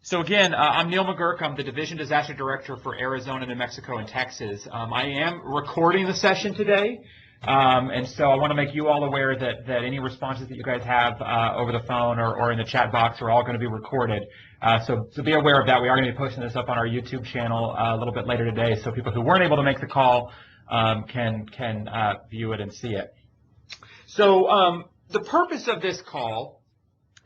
So again, I'm Neil McGurk. I'm the Division Disaster Director for Arizona, New Mexico, and Texas. I am recording the session today, and so I want to make you all aware that any responses that you guys have over the phone or in the chat box are all going to be recorded. So be aware of that. We are going to be posting this up on our YouTube channel a little bit later today, so people who weren't able to make the call can view it and see it. So the purpose of this call,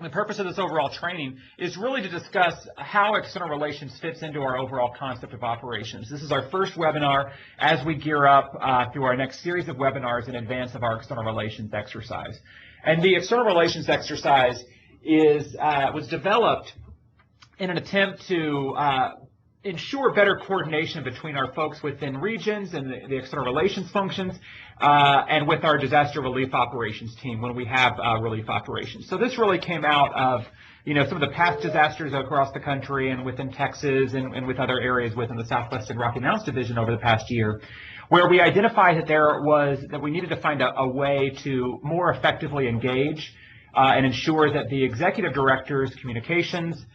the purpose of this overall training, is really to discuss how external relations fits into our overall concept of operations. This is our first webinar as we gear up through our next series of webinars in advance of our external relations exercise. And the external relations exercise was developed in an attempt to ensure better coordination between our folks within regions and the external relations functions and with our disaster relief operations team when we have relief operations. So this really came out of, some of the past disasters across the country and within Texas and with other areas within the Southwest and Rocky Mountains Division over the past year, where we identified that we needed to find a way to more effectively engage and ensure that the executive directors, communications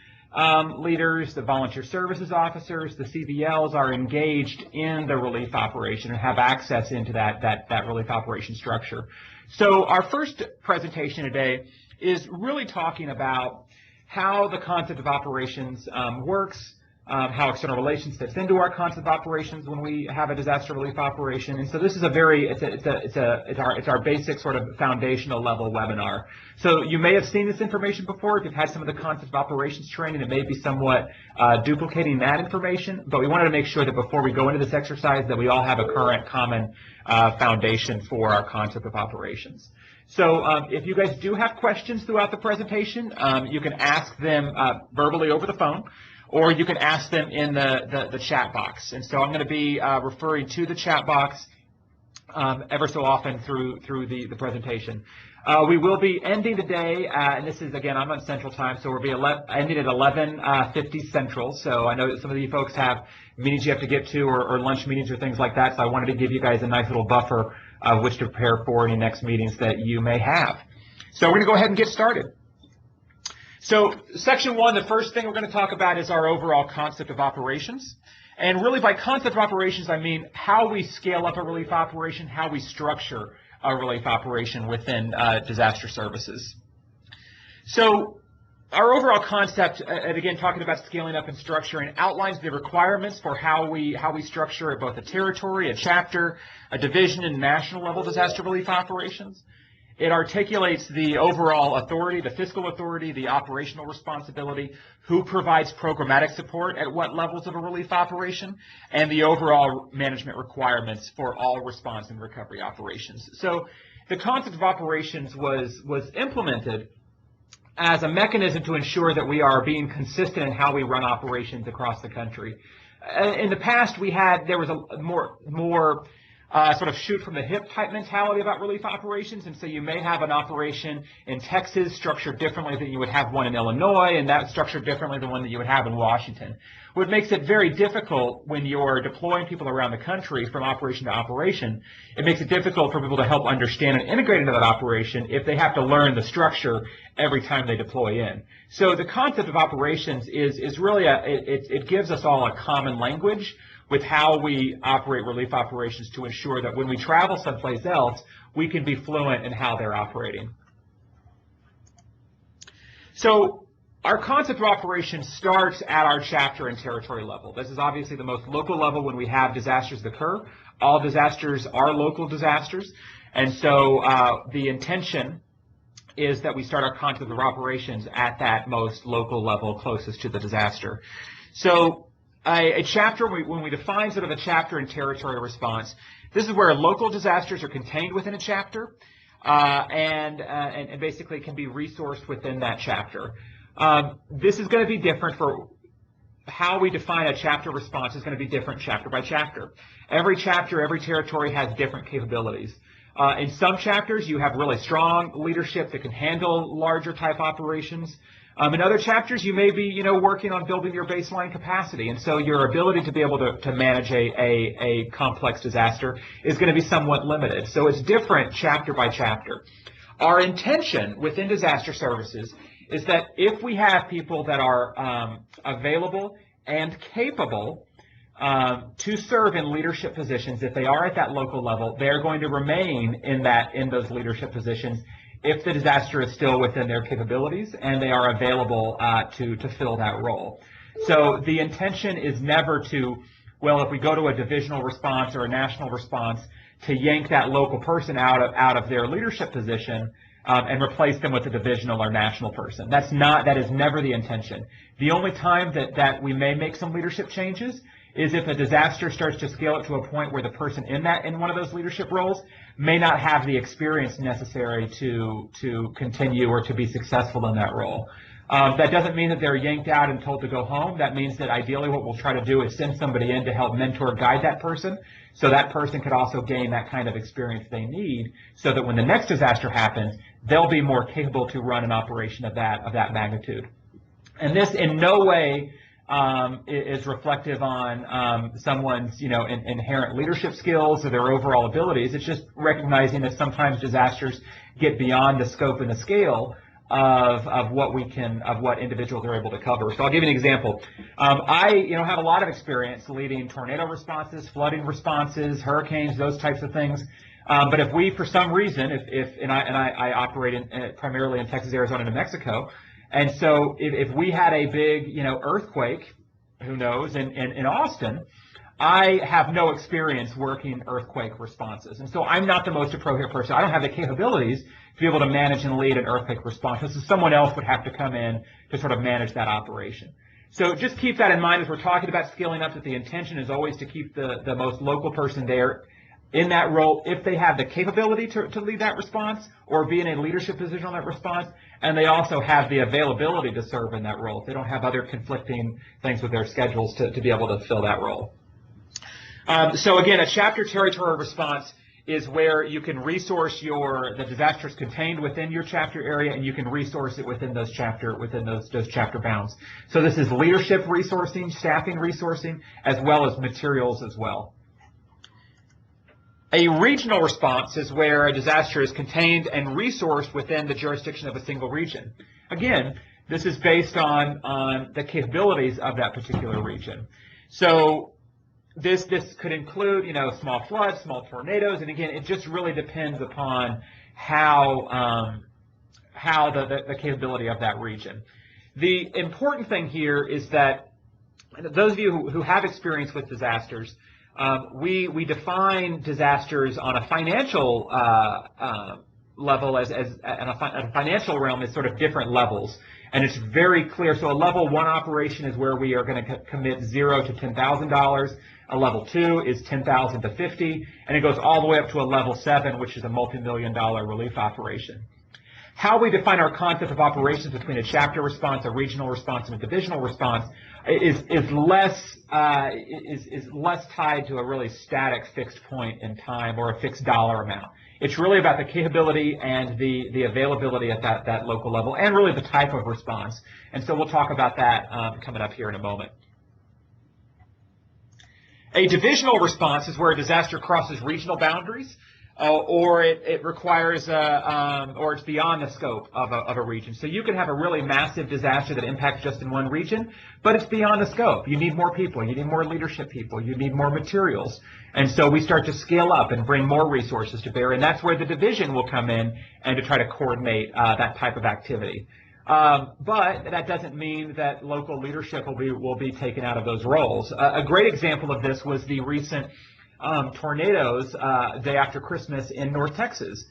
leaders, the volunteer services officers, the CVLs are engaged in the relief operation and have access into that relief operation structure. So our first presentation today is really talking about how the concept of operations works, how external relations fits into our concept of operations when we have a disaster relief operation. And so this is it's our basic sort of foundational level webinar. So you may have seen this information before. If you've had some of the concept of operations training, it may be somewhat duplicating that information, but we wanted to make sure that before we go into this exercise that we all have a current common foundation for our concept of operations. So if you guys do have questions throughout the presentation, you can ask them verbally over the phone, or you can ask them in the chat box. And so I'm going to be referring to the chat box ever so often through the presentation. We will be ending today, and this is, again, I'm on Central Time, so we'll be ending at 11:50 Central. So I know that some of you folks have meetings you have to get to or lunch meetings or things like that, so I wanted to give you guys a nice little buffer of which to prepare for any next meetings that you may have. So we're going to go ahead and get started. So section one, the first thing we're going to talk about is our overall concept of operations. And really by concept of operations, I mean how we scale up a relief operation, how we structure a relief operation within disaster services. So our overall concept, and again talking about scaling up and structuring, outlines the requirements for how we structure both a territory, a chapter, a division, and national level disaster relief operations. It articulates the overall authority, the fiscal authority, the operational responsibility, who provides programmatic support at what levels of a relief operation, and the overall management requirements for all response and recovery operations. So the concept of operations was implemented as a mechanism to ensure that we are being consistent in how we run operations across the country. In the past, there was a more sort of shoot from the hip type mentality about relief operations, and so you may have an operation in Texas structured differently than you would have one in Illinois, and that structured differently than one that you would have in Washington. What makes it very difficult when you're deploying people around the country from operation to operation, it makes it difficult for people to help understand and integrate into that operation if they have to learn the structure every time they deploy in. So the concept of operations is really it gives us all a common language with how we operate relief operations to ensure that when we travel someplace else, we can be fluent in how they're operating. So our concept of operations starts at our chapter and territory level. This is obviously the most local level when we have disasters occur. All disasters are local disasters, and so the intention is that we start our concept of operations at that most local level closest to the disaster. So a chapter, when we define sort of a chapter and territory response, this is where local disasters are contained within a chapter and basically can be resourced within that chapter. This is going to be different for how we define a chapter response is going to be different chapter by chapter. Every chapter, every territory has different capabilities. In some chapters, you have really strong leadership that can handle larger type operations. In other chapters, you may be, working on building your baseline capacity, and so your ability to be able to manage a complex disaster is going to be somewhat limited. So it's different chapter by chapter. Our intention within disaster services is that if we have people that are available and capable to serve in leadership positions, if they are at that local level, they're going to remain in those leadership positions if the disaster is still within their capabilities and they are available to fill that role. So the intention is never to, well, if we go to a divisional response or a national response, to yank that local person out of their leadership position and replace them with a divisional or national person. That is never the intention. The only time that we may make some leadership changes is if a disaster starts to scale up to a point where the person in one of those leadership roles may not have the experience necessary to continue or to be successful in that role. That doesn't mean that they're yanked out and told to go home. That means that ideally what we'll try to do is send somebody in to help mentor, guide that person, so that person could also gain that kind of experience they need, so that when the next disaster happens, they'll be more capable to run an operation of that magnitude. And this in no way is reflective on someone's inherent leadership skills or their overall abilities. It's just recognizing that sometimes disasters get beyond the scope and the scale of what individuals are able to cover. So I'll give you an example. I have a lot of experience leading tornado responses, flooding responses, hurricanes, those types of things. But if we, for some reason, I operate primarily in Texas, Arizona, and New Mexico, and so if we had a big earthquake, who knows, in Austin, I have no experience working earthquake responses. And so I'm not the most appropriate person. I don't have the capabilities to be able to manage and lead an earthquake response. So someone else would have to come in to sort of manage that operation. So just keep that in mind as we're talking about scaling up, that the intention is always to keep the most local person there in that role if they have the capability to lead that response or be in a leadership position on that response, and they also have the availability to serve in that role if they don't have other conflicting things with their schedules to be able to fill that role. So again, a chapter territory response is where you can resource the disasters contained within your chapter area, and you can resource it within those chapter bounds. So this is leadership resourcing, staffing resourcing, as well as materials as well. A regional response is where a disaster is contained and resourced within the jurisdiction of a single region. Again, this is based on the capabilities of that particular region. So this could include, small floods, small tornadoes, and again, it just really depends upon how the capability of that region. The important thing here is that those of you who have experience with disasters, we define disasters on a financial level as a financial realm as sort of different levels, and it's very clear. So a level 1 operation is where we are going to commit $0 to $10,000. A level 2 is $10,000 to $50,000, and it goes all the way up to a level 7, which is a multi-million-dollar relief operation. How we define our concept of operations between a chapter response, a regional response, and a divisional response is less tied to a really static fixed point in time or a fixed dollar amount. It's really about the capability and the availability at that local level, and really the type of response. And so we'll talk about that coming up here in a moment. A divisional response is where a disaster crosses regional boundaries, or it requires, or it's beyond the scope of a region. So you can have a really massive disaster that impacts just in one region, but it's beyond the scope. You need more people, you need more leadership people, you need more materials. And so we start to scale up and bring more resources to bear, and that's where the division will come in and to try to coordinate that type of activity. But that doesn't mean that local leadership will be taken out of those roles. A great example of this was the recent tornadoes day after Christmas in North Texas.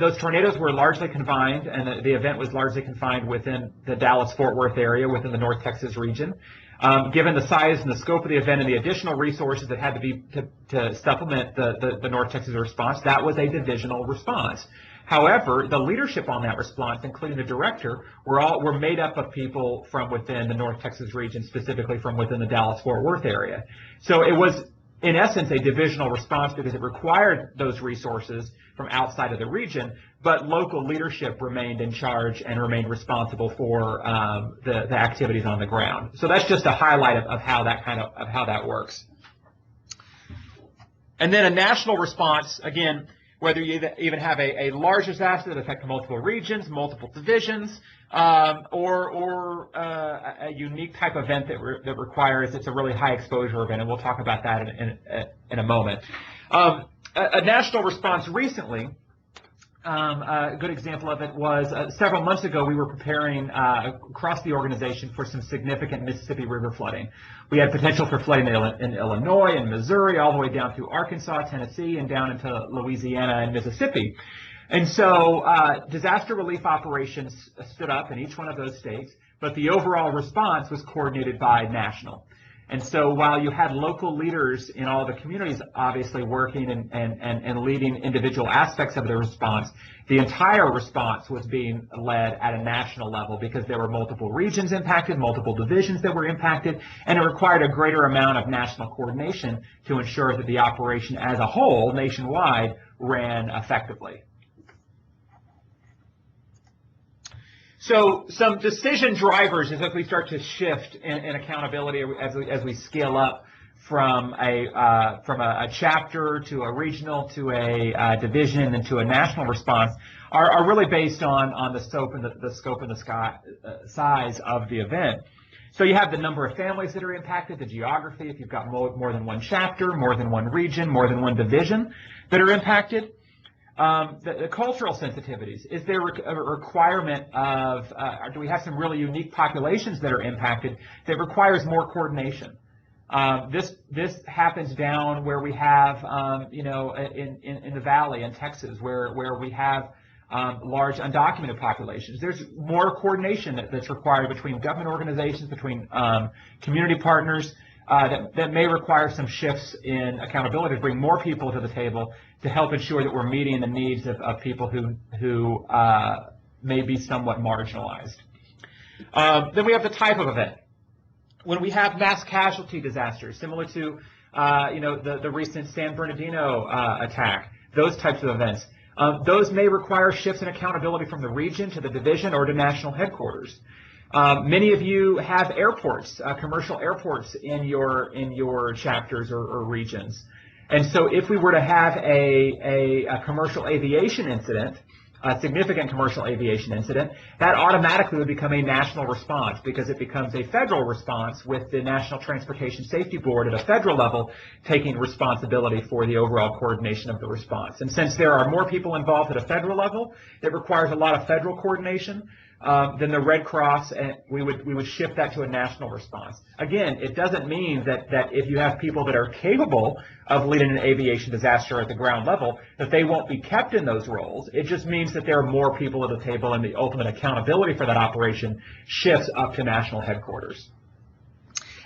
Those tornadoes were largely confined, and the event was largely confined within the Dallas-Fort Worth area, within the North Texas region. Given the size and the scope of the event and the additional resources that had to be to supplement the North Texas response, that was a divisional response. However, the leadership on that response, including the director, were made up of people from within the North Texas region, specifically from within the Dallas-Fort Worth area. So it was, in essence, a divisional response because it required those resources from outside of the region, but local leadership remained in charge and remained responsible for the activities on the ground. So that's just a highlight of how that works. And then a national response, again, whether you even have a large disaster that affects multiple regions, multiple divisions, or a unique type of event that requires it's a really high exposure event, and we'll talk about that in a moment. A national response recently, a good example of it was several months ago we were preparing across the organization for some significant Mississippi River flooding. We had potential for flooding in Illinois and Missouri, all the way down through Arkansas, Tennessee, and down into Louisiana and Mississippi. And so disaster relief operations stood up in each one of those states, but the overall response was coordinated by national. And so while you had local leaders in all the communities obviously working and leading individual aspects of the response, the entire response was being led at a national level because there were multiple regions impacted, multiple divisions that were impacted, and it required a greater amount of national coordination to ensure that the operation as a whole, nationwide, ran effectively. So some decision drivers as we start to shift in accountability as we scale up from a chapter to a regional to a division and to a national response are really based on the scope and the size of the event. So you have the number of families that are impacted, the geography, if you've got more than one chapter, more than one region, more than one division that are impacted. The cultural sensitivities. Is there a requirement of, do we have some really unique populations that are impacted that requires more coordination? This happens down where we have, in the valley in Texas, where we have large undocumented populations. There's more coordination that's required between government organizations, between community partners, that may require some shifts in accountability to bring more people to the table to help ensure that we're meeting the needs of people who may be somewhat marginalized. Then we have the type of event. When we have mass casualty disasters, similar to the recent San Bernardino attack, those types of events, those may require shifts in accountability from the region to the division or to national headquarters. Many of you have airports, commercial airports in your chapters or regions. And so if we were to have a commercial aviation incident, a significant commercial aviation incident, that automatically would become a national response because it becomes a federal response with the National Transportation Safety Board at a federal level taking responsibility for the overall coordination of the response. And since there are more people involved at a federal level, it requires a lot of federal coordination. Then the Red Cross, we would shift that to a national response. Again, it doesn't mean that if you have people that are capable of leading an aviation disaster at the ground level, that they won't be kept in those roles. It just means that there are more people at the table and the ultimate accountability for that operation shifts up to national headquarters.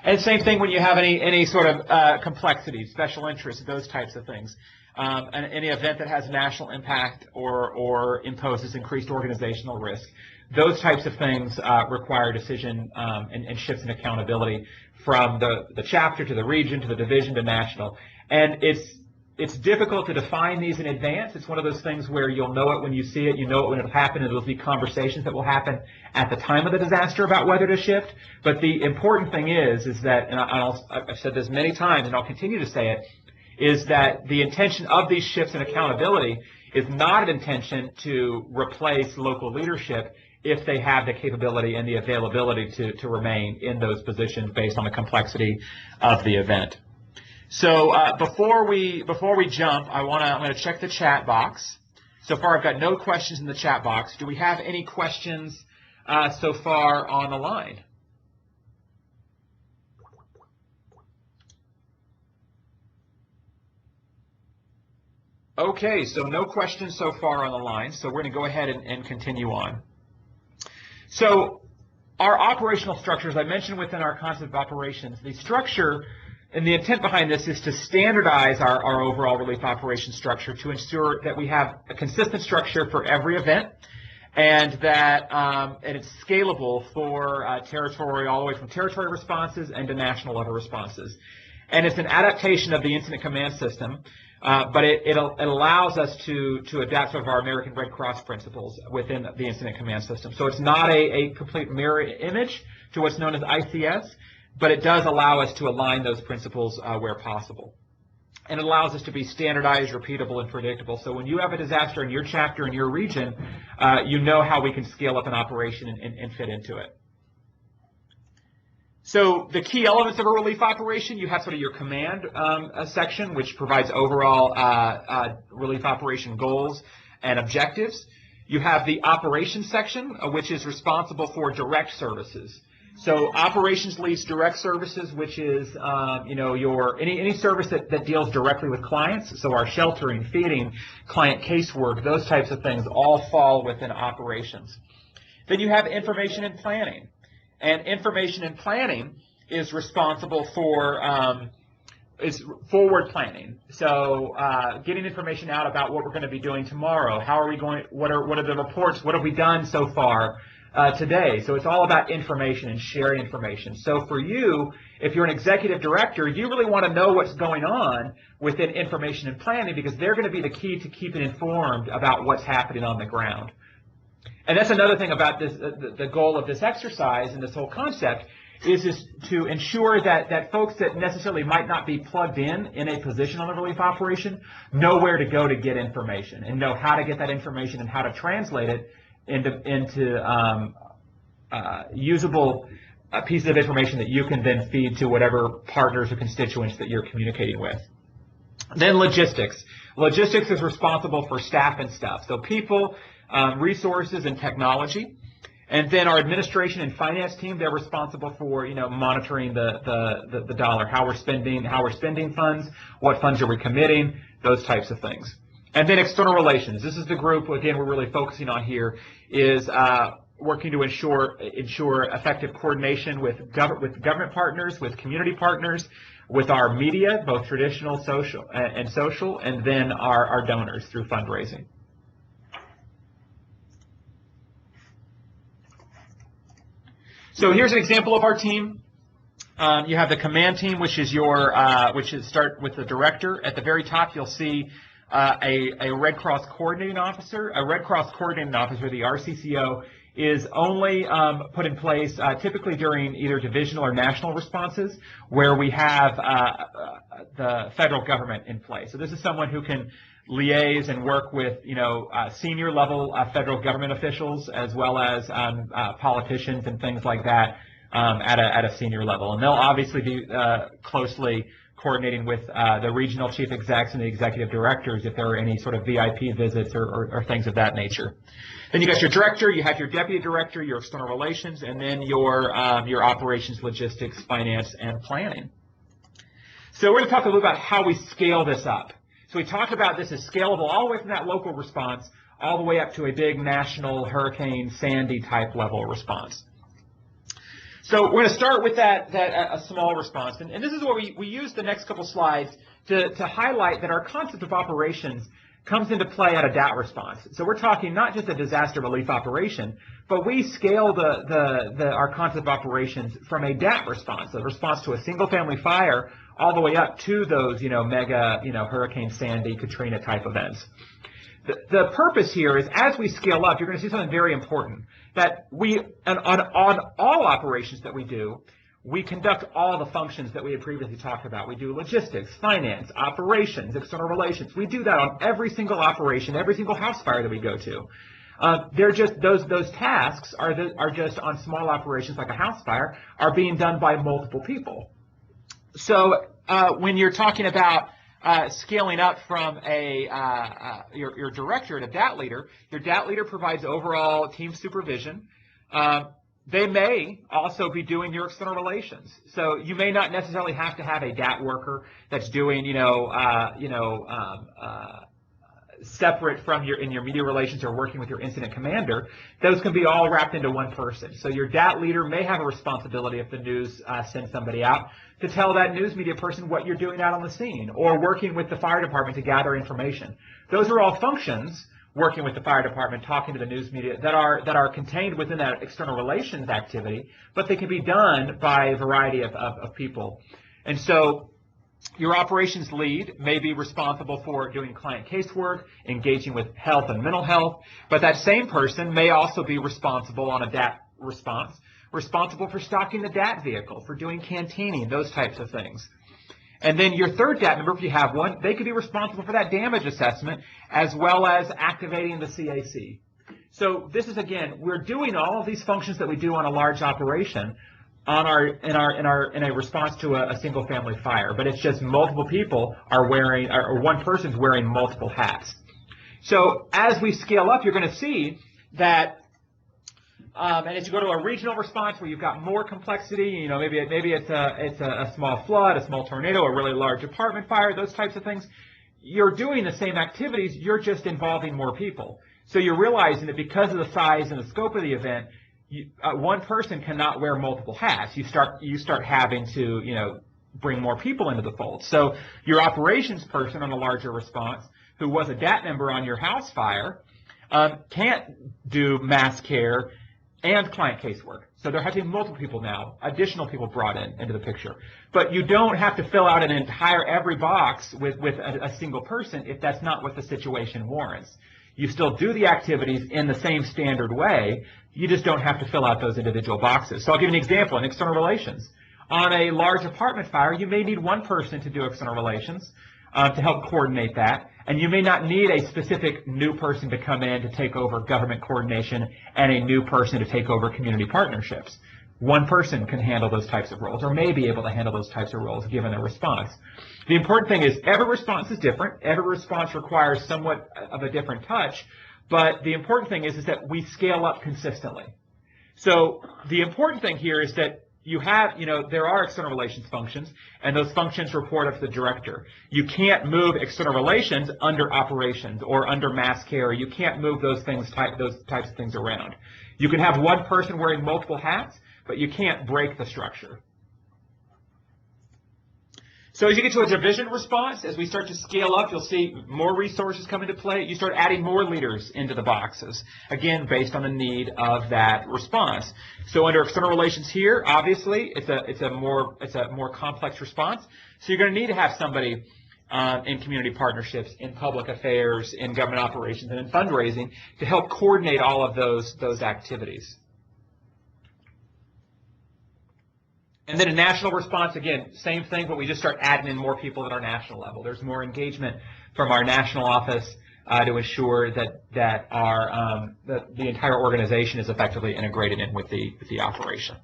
And same thing when you have any sort of complexity, special interests, those types of things. Any event that has national impact or imposes increased organizational risk. Those types of things require decision and shifts in accountability from the chapter to the region to the division to national. And it's difficult to define these in advance. It's one of those things where you'll know it when you see it, you know it when it'll happen, and there'll be conversations that will happen at the time of the disaster about whether to shift. But the important thing is that, and I've said this many times and I'll continue to say it, is that the intention of these shifts in accountability is not an intention to replace local leadership if they have the capability and the availability to remain in those positions based on the complexity of the event. So before we jump, I'm going to check the chat box. So far, I've got no questions in the chat box. Do we have any questions so far on the line? Okay, so no questions so far on the line. So we're going to go ahead and continue on. So our operational structure, as I mentioned within our concept of operations, the structure and the intent behind this is to standardize our overall relief operation structure to ensure that we have a consistent structure for every event and that and it's scalable for territory, all the way from territory responses and to national level responses. And it's an adaptation of the incident command system. But it allows us to adapt some of our American Red Cross principles within the incident command system. So it's not a complete mirror image to what's known as ICS, but it does allow us to align those principles where possible. and it allows us to be standardized, repeatable, and predictable. So when you have a disaster in your chapter, in your region, you know how we can scale up an operation and fit into it. So the key elements of a relief operation, you have sort of your command section, which provides overall relief operation goals and objectives. You have the operations section, which is responsible for direct services. So operations leads direct services, which is any service that deals directly with clients. So our sheltering, feeding, client casework, those types of things all fall within operations. Then you have information and planning. And information and planning is responsible for is forward planning. So getting information out about what we're going to be doing tomorrow. How are we going? What are the reports? What have we done so far today? So it's all about information and sharing information. So for you, if you're an executive director, you really want to know what's going on within information and planning, because they're going to be the key to keeping informed about what's happening on the ground. And that's another thing about this, the goal of this exercise and this whole concept is to ensure that folks that necessarily might not be plugged in a position on a relief operation know where to go to get information and know how to get that information and how to translate it into usable pieces of information that you can then feed to whatever partners or constituents that you're communicating with. Then logistics. Logistics is responsible for staff and stuff. So people, resources, and technology. And then our administration and finance team, they're responsible for, monitoring the dollar, how we're spending funds, what funds are we committing, those types of things. And then external relations. This is the group, again, we're really focusing on here, is working to ensure effective coordination with government partners, with community partners, with our media, both traditional, social, and then our donors through fundraising. So here's an example of our team. You have the command team, which is start with the director. At the very top, you'll see a Red Cross coordinating officer. A Red Cross coordinating officer, the RCCO, is only put in place typically during either divisional or national responses where we have the federal government in place. So this is someone who can liaise and work with, senior level federal government officials as well as politicians and things like that at a senior level. And they'll obviously be closely coordinating with the regional chief execs and the executive directors if there are any sort of VIP visits or things of that nature. Then you got your director, you have your deputy director, your external relations, and then your operations, logistics, finance, and planning. So we're going to talk a little about how we scale this up. So we talked about this as scalable all the way from that local response all the way up to a big national Hurricane Sandy type level response. So we're going to start with a small response. And this is where we use the next couple slides to highlight that our concept of operations comes into play at a DAT response. So we're talking not just a disaster relief operation, but we scale our concept of operations from a DAT response, a response to a single family fire, all the way up to those, mega, Hurricane Sandy, Katrina type events. The purpose here is as we scale up, you're going to see something very important, that on all operations that we do, we conduct all the functions that we had previously talked about. We do logistics, finance, operations, external relations. We do that on every single operation, every single house fire that we go to. They're just those tasks are just on small operations like a house fire are being done by multiple people. So when you're talking about scaling up from your director to DAT leader, your DAT leader provides overall team supervision. They may also be doing your external relations. So you may not necessarily have to have a DAT worker that's doing, separate from in your media relations or working with your incident commander. Those can be all wrapped into one person. So your DAT leader may have a responsibility if the news sends somebody out to tell that news media person what you're doing out on the scene, or working with the fire department to gather information. Those are all functions, working with the fire department, talking to the news media, that are contained within that external relations activity, but they can be done by a variety of people. And so your operations lead may be responsible for doing client casework, engaging with health and mental health, but that same person may also be responsible on a DAT response, responsible for stocking the DAT vehicle, for doing canteening, those types of things. And then your third DAT member, if you have one, they could be responsible for that damage assessment as well as activating the CAC. So this is, again, we're doing all of these functions that we do on a large operation in a response to a single family fire, but it's just multiple people are wearing, or one person's wearing multiple hats. So as we scale up, you're going to see that. And as you go to a regional response where you've got more complexity, maybe it's a small flood, a small tornado, a really large apartment fire, those types of things, you're doing the same activities, you're just involving more people. So you're realizing that because of the size and the scope of the event, one person cannot wear multiple hats. You start having to, bring more people into the fold. So your operations person on a larger response, who was a DAT member on your house fire, can't do mass care and client casework. So there have to be multiple people now, additional people brought into the picture. But you don't have to fill out every box with a single person if that's not what the situation warrants. You still do the activities in the same standard way. You just don't have to fill out those individual boxes. So I'll give you an example in external relations. On a large apartment fire, you may need one person to do external relations to help coordinate that. And you may not need a specific new person to come in to take over government coordination and a new person to take over community partnerships. One person can handle those types of roles, or may be able to handle those types of roles given a response. The important thing is every response is different. Every response requires somewhat of a different touch. But the important thing is that we scale up consistently. So the important thing here is that you have, there are external relations functions, and those functions report up to the director. You can't move external relations under operations or under mass care. You can't move those types of things around. You can have one person wearing multiple hats, but you can't break the structure. So as you get to a division response, as we start to scale up, you'll see more resources come into play. You start adding more leaders into the boxes, again, based on the need of that response. So under external relations here, obviously, it's a more complex response. So you're going to need to have somebody in community partnerships, in public affairs, in government operations, and in fundraising to help coordinate all of those activities. And then a national response, again, same thing, but we just start adding in more people at our national level. There's more engagement from our national office to ensure that the entire organization is effectively integrated in with the operation.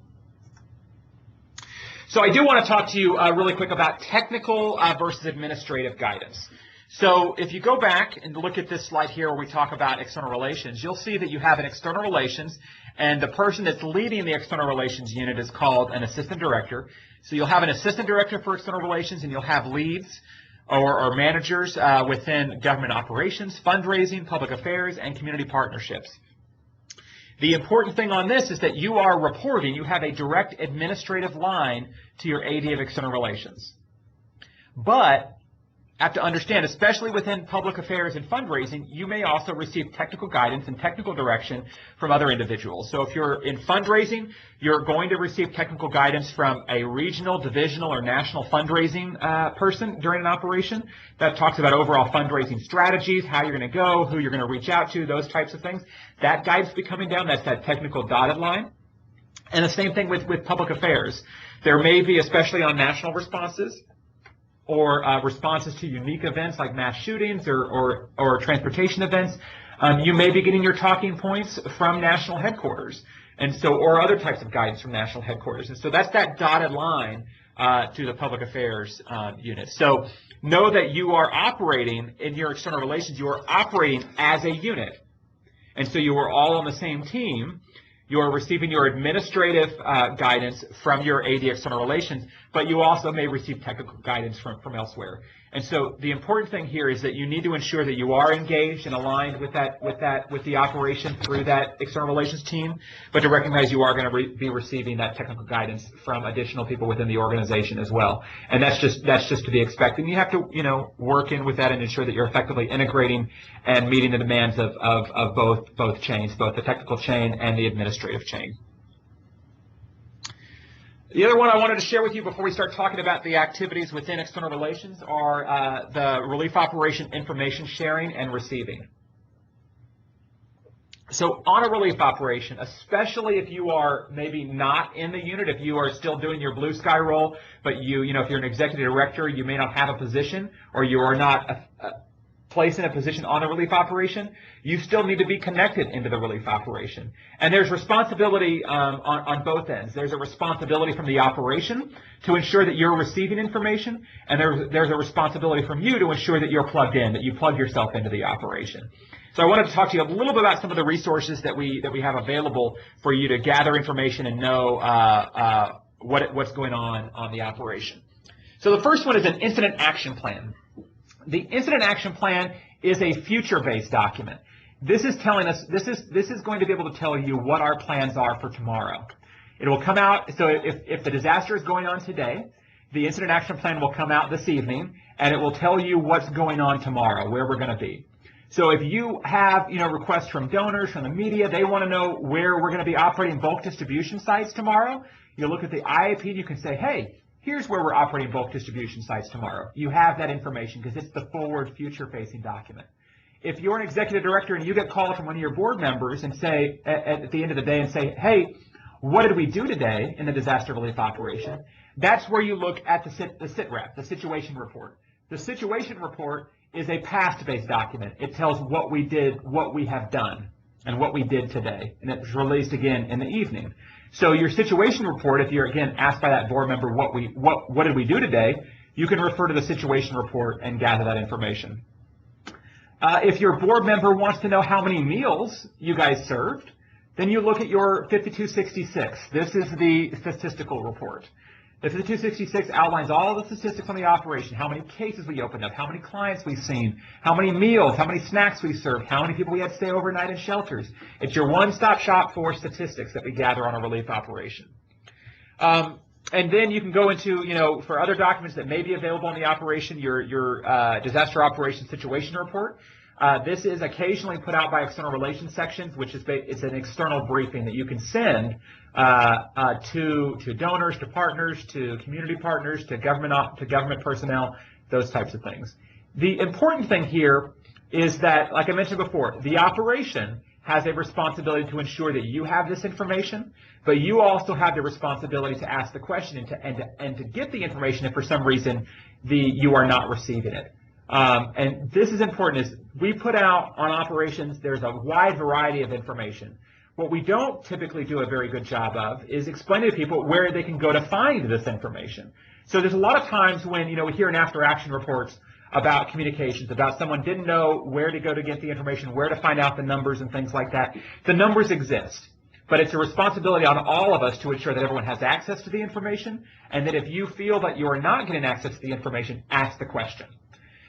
So I do want to talk to you really quick about technical versus administrative guidance. So if you go back and look at this slide here where we talk about external relations, you'll see that you have an external relations, and the person that's leading the external relations unit is called an assistant director. So you'll have an assistant director for external relations, and you'll have leads or managers within government operations, fundraising, public affairs, and community partnerships. The important thing on this is that you are reporting, you have a direct administrative line to your AD of external relations. But have to understand, especially within public affairs and fundraising, you may also receive technical guidance and technical direction from other individuals. So if you're in fundraising, you're going to receive technical guidance from a regional, divisional, or national fundraising person during an operation that talks about overall fundraising strategies, how you're going to go, who you're going to reach out to, those types of things. That guidance will be coming down. That's that technical dotted line. And the same thing with public affairs. There may be, especially on national responses, or responses to unique events like mass shootings or transportation events, you may be getting your talking points from national headquarters, and so, or other types of guidance from national headquarters. And so that's that dotted line to the public affairs unit. So know that you are operating in your external relations, you are operating as a unit. And so you are all on the same team. You are receiving your administrative guidance from your AD External Relations, but you also may receive technical guidance from elsewhere. And so the important thing here is that you need to ensure that you are engaged and aligned with the operation through that external relations team, but to recognize you are going to be receiving that technical guidance from additional people within the organization as well. And that's just to be expected. And you have to, work in with that and ensure that you're effectively integrating and meeting the demands of both chains, both the technical chain and the administrative chain. The other one I wanted to share with you before we start talking about the activities within external relations are the relief operation information sharing and receiving. So on a relief operation, especially if you are maybe not in the unit, if you are still doing your blue sky role, but if you're an executive director, you may not have a position, or you are not placed in a position on a relief operation, you still need to be connected into the relief operation. And there's responsibility on both ends. There's a responsibility from the operation to ensure that you're receiving information, and there's a responsibility from you to ensure that you're plugged in, that you plug yourself into the operation. So I wanted to talk to you a little bit about some of the resources that we have available for you to gather information and know what's going on the operation. So the first one is an incident action plan. The incident action plan is a future-based document. This is telling us, this is going to be able to tell you what our plans are for tomorrow. It will come out, so if the disaster is going on today, the incident action plan will come out this evening, and it will tell you what's going on tomorrow, where we're going to be. So if you have, requests from donors, from the media, they want to know where we're going to be operating bulk distribution sites tomorrow, you look at the IAP and you can say, hey, here's where we're operating bulk distribution sites tomorrow. You have that information because it's the forward, future-facing document. If you're an executive director and you get called from one of your board members and say, at the end of the day, and say, hey, what did we do today in the disaster relief operation? That's where you look at the SITREP, the situation report. The situation report is a past-based document. It tells what we did, what we have done, and what we did today. And it was released again in the evening. So your situation report, if you're, again, asked by that board member what did we do today, you can refer to the situation report and gather that information. If your board member wants to know how many meals you guys served, then you look at your 5266. This is the statistical report. The 5266 outlines all the statistics on the operation, how many cases we opened up, how many clients we've seen, how many meals, how many snacks we served, how many people we had to stay overnight in shelters. It's your one-stop shop for statistics that we gather on a relief operation. And then you can go into, for other documents that may be available in the operation, your disaster operations situation report. This is occasionally put out by external relations sections, which is it's an external briefing that you can send to donors, to partners, to community partners, to government personnel, those types of things. The important thing here is that, like I mentioned before, the operation has a responsibility to ensure that you have this information, but you also have the responsibility to ask the question and to get the information if for some reason you are not receiving it. And this is important, is we put out on operations, there's a wide variety of information. What we don't typically do a very good job of is explaining to people where they can go to find this information. So there's a lot of times when, we hear in after action reports about communications, about someone didn't know where to go to get the information, where to find out the numbers and things like that. The numbers exist, but it's a responsibility on all of us to ensure that everyone has access to the information, and that if you feel that you are not getting access to the information, ask the question.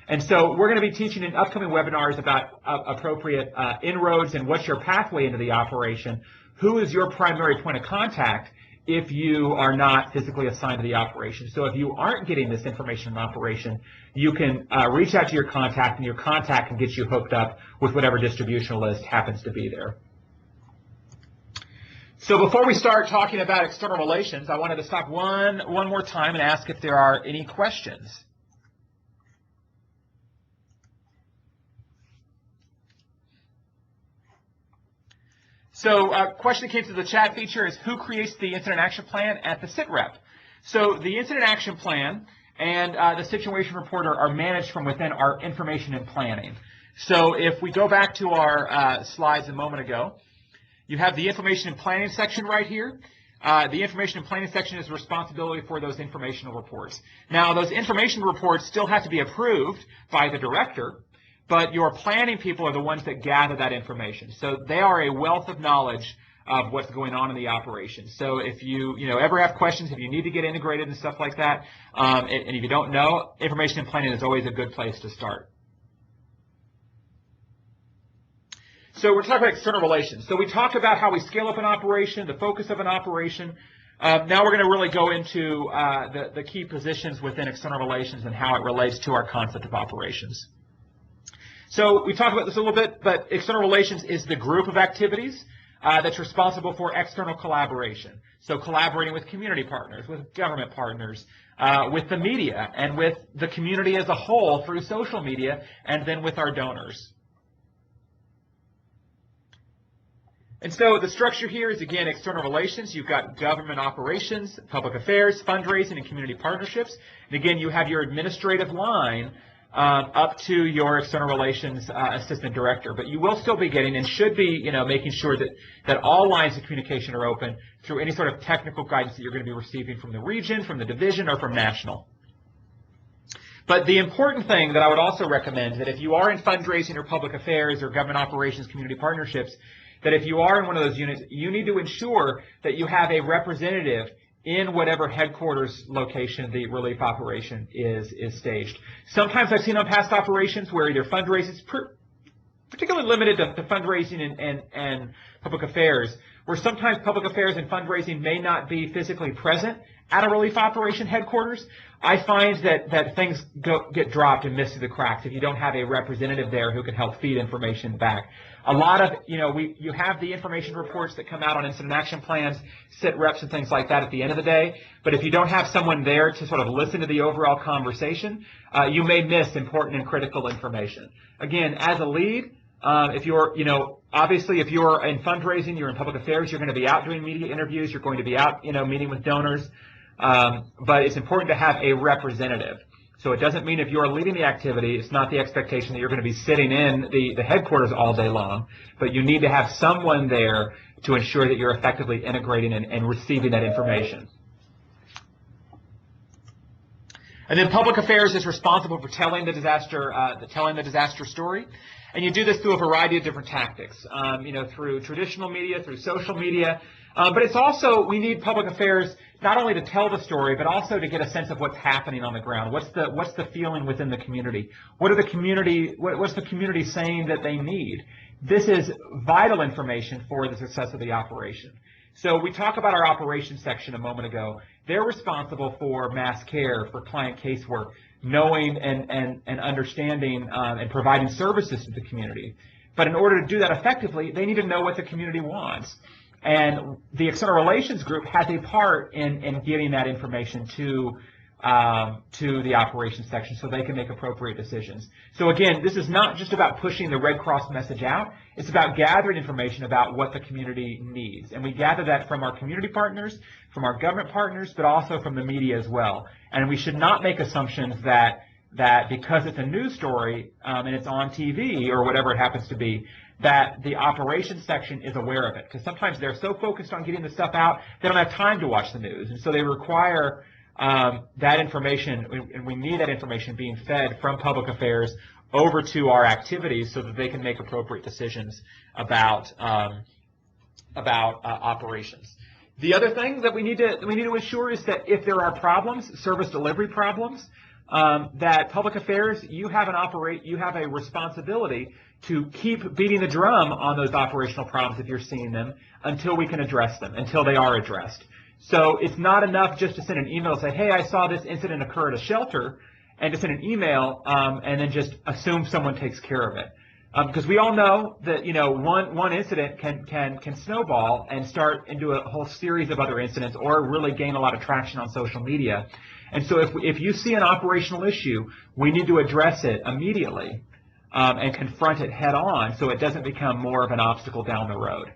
And so we're going to be teaching in upcoming webinars about appropriate inroads and what's your pathway into the operation. Who is your primary point of contact if you are not physically assigned to the operation? So if you aren't getting this information in the operation, you can reach out to your contact, and your contact can get you hooked up with whatever distribution list happens to be there. So before we start talking about external relations, I wanted to stop one more time and ask if there are any questions. So a question that came through the chat feature is, who creates the incident action plan at the SITREP? So the incident action plan and the situation report are managed from within our information and planning. So if we go back to our slides a moment ago, you have the information and planning section right here. The information and planning section is responsibility for those informational reports. Now, those information reports still have to be approved by the director, but your planning people are the ones that gather that information. So they are a wealth of knowledge of what's going on in the operation. So if you ever have questions, if you need to get integrated and stuff like that, and if you don't know, information and planning is always a good place to start. So we're talking about external relations. So we talked about how we scale up an operation, the focus of an operation. Now we're going to really go into the key positions within external relations and how it relates to our concept of operations. So we talked about this a little bit, but external relations is the group of activities that's responsible for external collaboration. So collaborating with community partners, with government partners, with the media, and with the community as a whole through social media, and then with our donors. And so the structure here is, again, external relations. You've got government operations, public affairs, fundraising, and community partnerships. And again, you have your administrative line up to your external relations assistant director. But you will still be getting and should be, making sure that all lines of communication are open through any sort of technical guidance that you're going to be receiving from the region, from the division, or from national. But the important thing that I would also recommend that if you are in fundraising or public affairs or government operations, community partnerships, that if you are in one of those units, you need to ensure that you have a representative in whatever headquarters location the relief operation is staged. Sometimes I've seen on past operations where either fundraising is particularly limited to fundraising and public affairs, where sometimes public affairs and fundraising may not be physically present at a relief operation headquarters. I find that things get dropped and missed through the cracks if you don't have a representative there who can help feed information back. A lot of, you have the information reports that come out on incident action plans, sit reps and things like that at the end of the day, but if you don't have someone there to sort of listen to the overall conversation, you may miss important and critical information. Again, as a lead, if you're, obviously if you're in fundraising, you're in public affairs, you're going to be out doing media interviews, you're going to be out, meeting with donors, but it's important to have a representative. So it doesn't mean if you're leading the activity, it's not the expectation that you're going to be sitting in the headquarters all day long, but you need to have someone there to ensure that you're effectively integrating and receiving that information. And then public affairs is responsible for telling the disaster story. And you do this through a variety of different tactics, through traditional media, through social media. But it's also, we need public affairs not only to tell the story, but also to get a sense of what's happening on the ground. What's the feeling within the community? What's the community saying that they need? This is vital information for the success of the operation. So we talked about our operations section a moment ago. They're responsible for mass care, for client casework, knowing and understanding and providing services to the community. But in order to do that effectively, they need to know what the community wants. And the external relations group has a part in getting that information to the operations section so they can make appropriate decisions. So again, this is not just about pushing the Red Cross message out. It's about gathering information about what the community needs. And we gather that from our community partners, from our government partners, but also from the media as well. And we should not make assumptions that because it's a news story and it's on TV or whatever it happens to be, that the operations section is aware of it. Because sometimes they're so focused on getting the stuff out, they don't have time to watch the news. And so they require that information, and we need that information being fed from public affairs over to our activities so that they can make appropriate decisions about operations. The other thing that we need to ensure is that if there are problems, service delivery problems, that public affairs, you have a responsibility to keep beating the drum on those operational problems if you're seeing them until we can address them, until they are addressed. So it's not enough just to send an email and say, hey, I saw this incident occur at a shelter, and to send an email and then just assume someone takes care of it. Because we all know that one incident can snowball and start into a whole series of other incidents or really gain a lot of traction on social media. And so if you see an operational issue, we need to address it immediately and confront it head on so it doesn't become more of an obstacle down the road.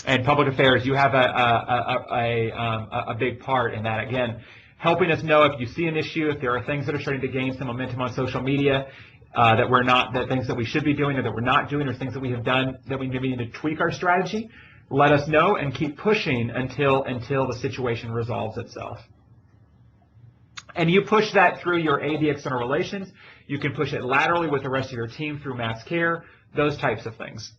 And public affairs, you have a big part in that. Again, helping us know if you see an issue, if there are things that are starting to gain some momentum on social media, that things that we should be doing or that we're not doing, or things that we have done that we maybe need to tweak our strategy, let us know and keep pushing until the situation resolves itself. And you push that through your AD external relations. You can push it laterally with the rest of your team through mass care, those types of things.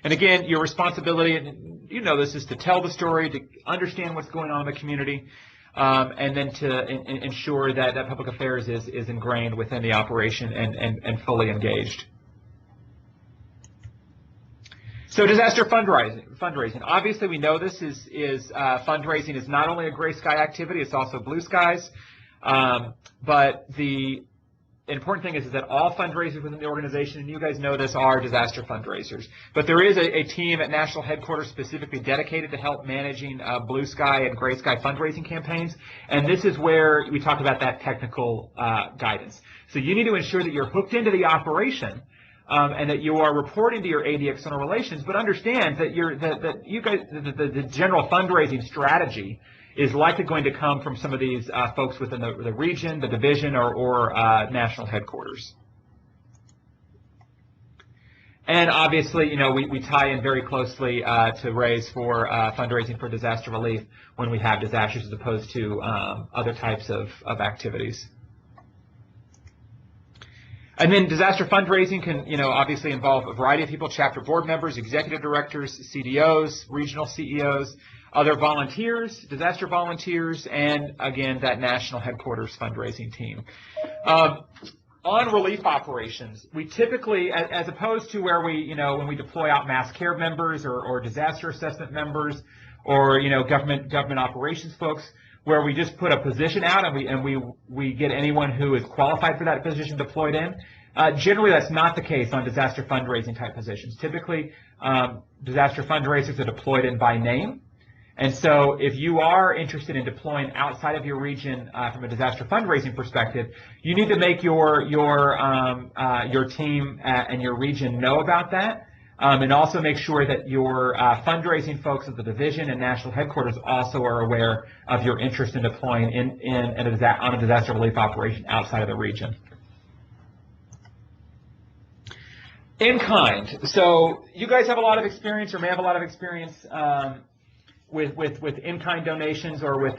And again, your responsibility, and this is to tell the story, to understand what's going on in the community, and then to ensure that public affairs is ingrained within the operation and fully engaged. So disaster fundraising. Obviously, we know this is fundraising is not only a gray sky activity, it's also blue skies. But the important thing is that all fundraisers within the organization, and you guys know this, are disaster fundraisers. But there is a team at national headquarters specifically dedicated to help managing blue sky and gray sky fundraising campaigns. And this is where we talk about that technical guidance. So you need to ensure that you're hooked into the operation and that you are reporting to your AD External Relations, but understand that the general fundraising strategy is likely going to come from some of these folks within the region, the division, or national headquarters. And obviously, we tie in very closely to raise for fundraising for disaster relief when we have disasters as opposed to other types of activities. And then disaster fundraising can, obviously involve a variety of people: chapter board members, executive directors, CDOs, regional CEOs, other volunteers, disaster volunteers, and again, that national headquarters fundraising team. On relief operations, we typically, as opposed to where we, when we deploy out mass care members or disaster assessment members or, government operations folks, where we just put a position out and we get anyone who is qualified for that position deployed in. Generally, that's not the case on disaster fundraising type positions. Typically, disaster fundraisers are deployed in by name. And so if you are interested in deploying outside of your region from a disaster fundraising perspective, you need to make your team and your region know about that, and also make sure that your fundraising folks at the division and national headquarters also are aware of your interest in deploying on a disaster relief operation outside of the region. In kind. So you guys have a lot of experience, or may have a lot of experience with in-kind donations or with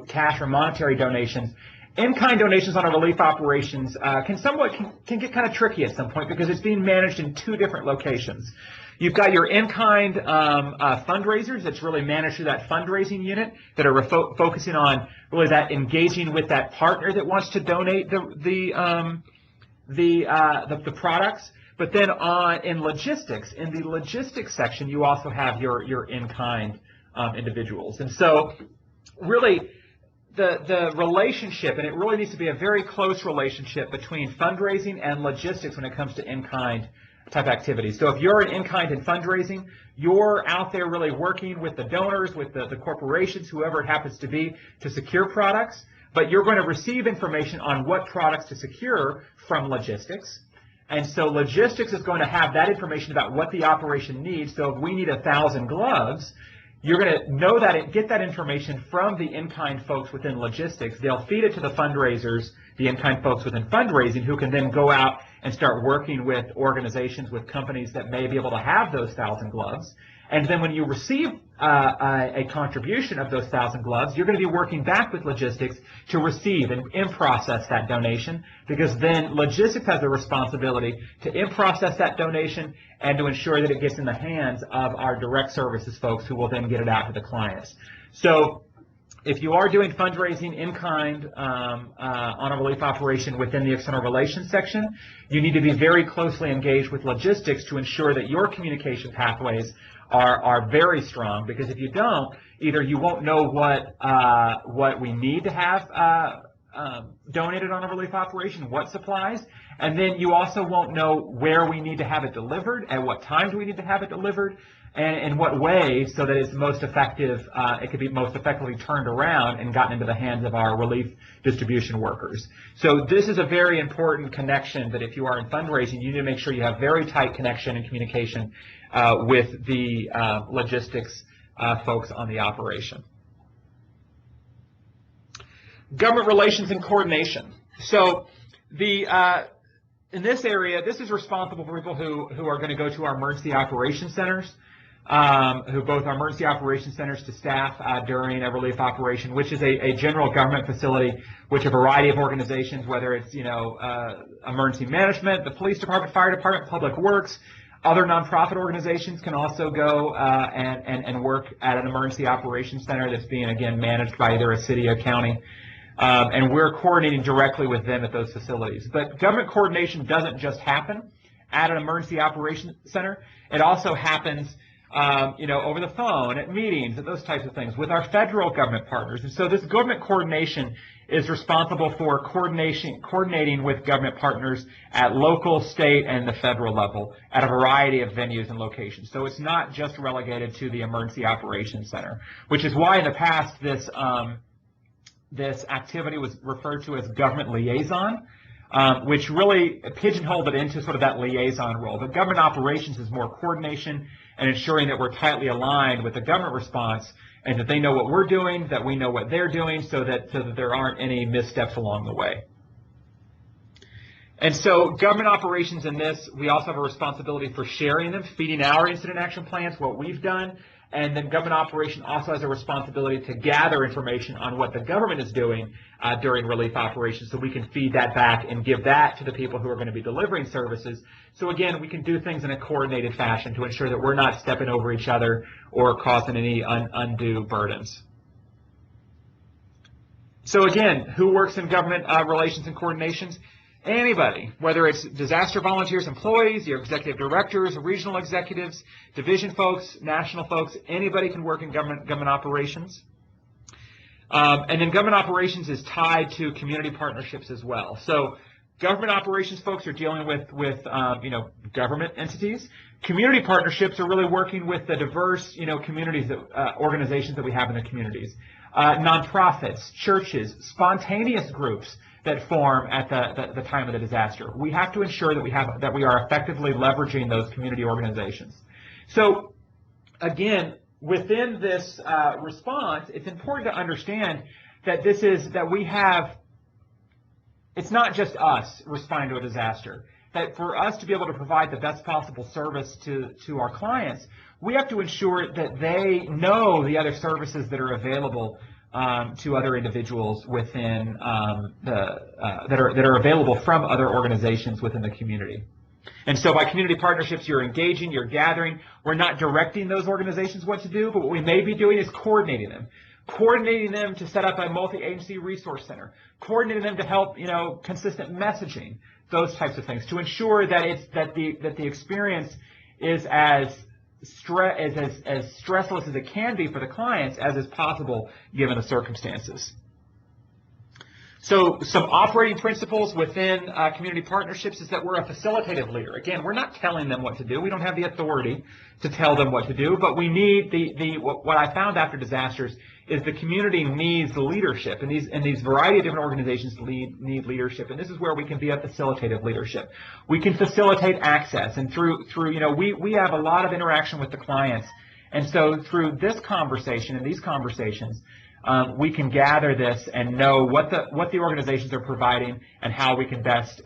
cash or monetary donations. In-kind donations on a relief operations can get kind of tricky at some point because it's being managed in two different locations. You've got your in-kind fundraisers that's really managed through that fundraising unit that are focusing on really that engaging with that partner that wants to donate the products. But then in the logistics section, you also have your in-kind individuals. And so really the relationship, and it really needs to be a very close relationship between fundraising and logistics when it comes to in-kind type activities. So if you're an in-kind in fundraising, you're out there really working with the donors, with the corporations, whoever it happens to be, to secure products, but you're going to receive information on what products to secure from logistics. And so logistics is going to have that information about what the operation needs. So if we need 1,000 gloves, you're going to know that and get that information from the in-kind folks within logistics. They'll feed it to the fundraisers, the in-kind folks within fundraising, who can then go out and start working with organizations, with companies that may be able to have those 1,000 gloves. And then when you receive a contribution of those 1,000 gloves, you're going to be working back with logistics to receive and in-process that donation, because then logistics has the responsibility to in-process that donation and to ensure that it gets in the hands of our direct services folks, who will then get it out to the clients. So if you are doing fundraising in kind on a relief operation within the external relations section, you need to be very closely engaged with logistics to ensure that your communication pathways are very strong, because if you don't, either you won't know what we need to have donated on a relief operation, what supplies, and then you also won't know where we need to have it delivered, at what time do we need to have it delivered, and in what way, so that it's most effective, it could be most effectively turned around and gotten into the hands of our relief distribution workers. So this is a very important connection, that if you are in fundraising, you need to make sure you have very tight connection and communication with the logistics folks on the operation. Government relations and coordination. So in this area, this is responsible for people who are going to go to our emergency operations centers, who both are emergency operations centers to staff during a relief operation, which is a general government facility, which a variety of organizations, whether it's emergency management, the police department, fire department, public works, other nonprofit organizations can also go and work at an emergency operations center that's being, again, managed by either a city or county. And we're coordinating directly with them at those facilities. But government coordination doesn't just happen at an emergency operations center. It also happens over the phone, at meetings, at those types of things with our federal government partners. And so this government coordination is responsible for coordinating with government partners at local, state, and the federal level at a variety of venues and locations. So it's not just relegated to the emergency operations center, which is why in the past this activity was referred to as government liaison. which really pigeonholed it into sort of that liaison role. But government operations is more coordination and ensuring that we're tightly aligned with the government response and that they know what we're doing, that we know what they're doing, so that there aren't any missteps along the way. And so government operations in this, we also have a responsibility for sharing them, feeding our incident action plans, what we've done, and then government operation also has a responsibility to gather information on what the government is doing during relief operations, so we can feed that back and give that to the people who are going to be delivering services. So again, we can do things in a coordinated fashion to ensure that we're not stepping over each other or causing any undue burdens. So again, who works in government relations and coordinations? Anybody, whether it's disaster volunteers, employees, your executive directors, regional executives, division folks, national folks, anybody can work in government operations. And then government operations is tied to community partnerships as well. So government operations folks are dealing with government entities. Community partnerships are really working with the diverse, communities, organizations that we have in the communities. Nonprofits, churches, spontaneous groups that form at the time of the disaster. We have to ensure that we are effectively leveraging those community organizations. So again, within this response, it's important to understand that it's not just us responding to a disaster. That for us to be able to provide the best possible service to our clients, we have to ensure that they know the other services that are available to other individuals within that are available from other organizations within the community. And so by community partnerships, you're engaging, you're gathering. We're not directing those organizations what to do, but what we may be doing is coordinating them to set up a multi-agency resource center, coordinating them to help, consistent messaging, those types of things, to ensure that the experience is as stressless as it can be for the clients as is possible given the circumstances. So some operating principles within community partnerships is that we're a facilitative leader. Again, we're not telling them what to do. We don't have the authority to tell them what to do, but we need what I found after disasters is the community needs the leadership, and these variety of different organizations need leadership, and this is where we can be a facilitative leadership. We can facilitate access, and through we have a lot of interaction with the clients, and so through this conversation and these conversations, we can gather this and know what the organizations are providing and how we can best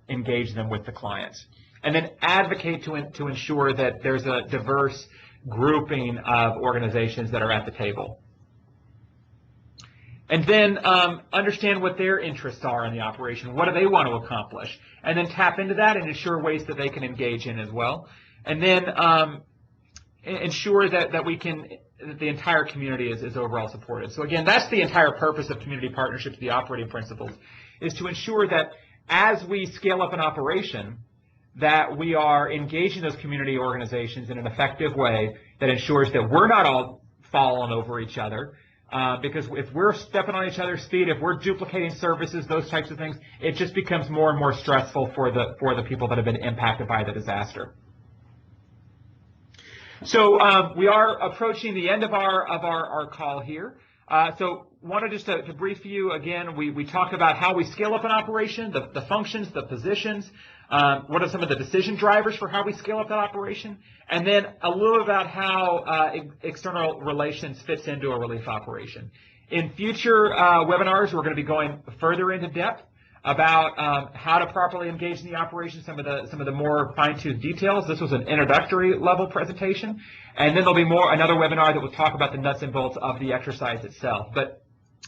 engage them with the clients, and then advocate to ensure that there's a diverse grouping of organizations that are at the table. And then understand what their interests are in the operation. What do they want to accomplish? And then tap into that and ensure ways that they can engage in as well. And then ensure that the entire community is overall supported. So again, that's the entire purpose of community partnerships, the operating principles, is to ensure that as we scale up an operation, that we are engaging those community organizations in an effective way that ensures that we're not all falling over each other. Because if we're stepping on each other's feet, if we're duplicating services, those types of things, it just becomes more and more stressful for the people that have been impacted by the disaster. So we are approaching the end of our call here. So wanted just to brief you again. We talked about how we scale up an operation, the functions, the positions. What are some of the decision drivers for how we scale up that operation? And then a little about how external relations fits into a relief operation. In future webinars, we're going to be going further into depth about how to properly engage in the operation, some of the more fine-tuned details. This was an introductory level presentation, and then there'll be another webinar that will talk about the nuts and bolts of the exercise itself. But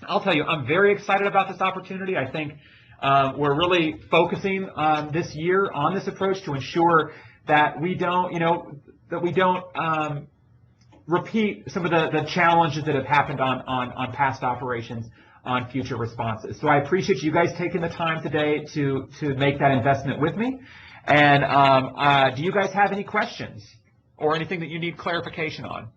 I'll tell you, I'm very excited about this opportunity. I think we're really focusing this year on this approach to ensure that we don't, repeat some of the challenges that have happened on past operations on future responses. So I appreciate you guys taking the time today to make that investment with me. And do you guys have any questions or anything that you need clarification on?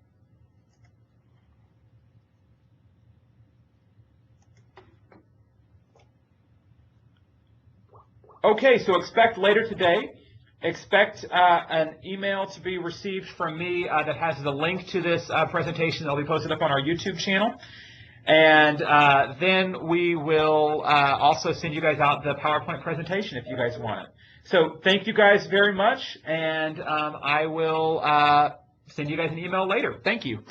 Okay, so expect later today. Expect an email to be received from me that has the link to this presentation that will be posted up on our YouTube channel. And then we will also send you guys out the PowerPoint presentation if you guys want it. So thank you guys very much, and I will send you guys an email later. Thank you.